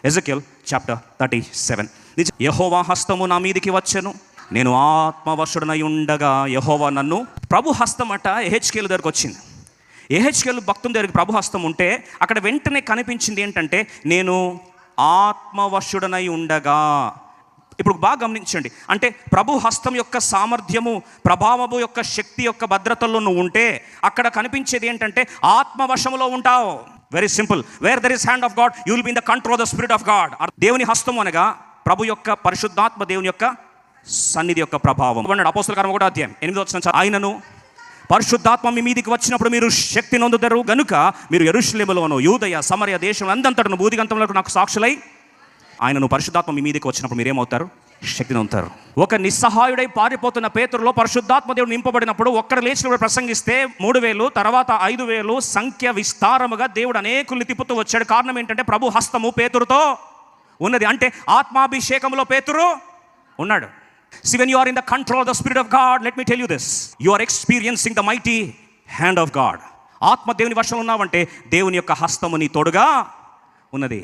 Ezekiel chapter 37. యెహోవా హస్తము నా మీదికి వచ్చెను, నేను ఆత్మవశుడనై ఉండగా యెహోవా నన్ను. ప్రభు హస్తం అట యెహెజ్కేలు దగ్గరకు వచ్చింది. యెహెజ్కేలు భక్తుని దగ్గరికి ప్రభు హస్తం ఉంటే అక్కడ వెంటనే కనిపించింది ఏంటంటే, నేను ఆత్మవశుడనై ఉండగా. ఇప్పుడు బాగా గమనించండి, అంటే ప్రభు హస్తం యొక్క సామర్థ్యము, ప్రభావము యొక్క శక్తి యొక్క భద్రతల్లో నువ్వు ఉంటే అక్కడ కనిపించేది ఏంటంటే ఆత్మవశములో ఉంటావు. Very simple. Where there is hand of God you will be in the control of the spirit of God. దేవుని హస్తం అనగా ప్రభు యొక్క పరిశుద్ధాత్మ దేవుని యొక్క సన్నిధి యొక్క ప్రభావం. అపోస్తల కార్యం 1వ అధ్యాయం 8వ వచనం, ఆయనను పరిశుద్ధాత్మ మీ మీదికి వచ్చినప్పుడు మీరు శక్తి నొందుతారు గనుక మీరు యెరూషలేములోను యూదయ సమరయ దేశం అందంతటను భూదిగంతములకు నాకు సాక్షులై. ఆయనను పరిశుద్ధాత్మ మీ మీదికి వచ్చినప్పుడు మీరేమవుతారు? శక్తి నొందుతారు. ఒక నిస్సహాయుడై పారిపోతున్న పేతురులో పరిశుద్ధాత్మ దేవుడు నింపబడినప్పుడు ఒక్కడ లేచినప్పుడు ప్రసంగిస్తే 3000 తర్వాత 5000 సంఖ్య విస్తారముగా దేవుడు అనేకుల్ని తిప్పుతూ వచ్చాడు. కారణం ఏంటంటే ప్రభు హస్తము పేతురుతో ఉన్నది. అంటే ఆత్మాభిషేకంలో పేతురు ఉన్నాడు. See, when you are in the control of the Spirit of God, let me tell you this, you are experiencing the mighty hand of God. ఆత్మ దేవుని వశంలో ఉన్నావంటే దేవుని యొక్క హస్తము నీ తోడుగా ఉన్నది.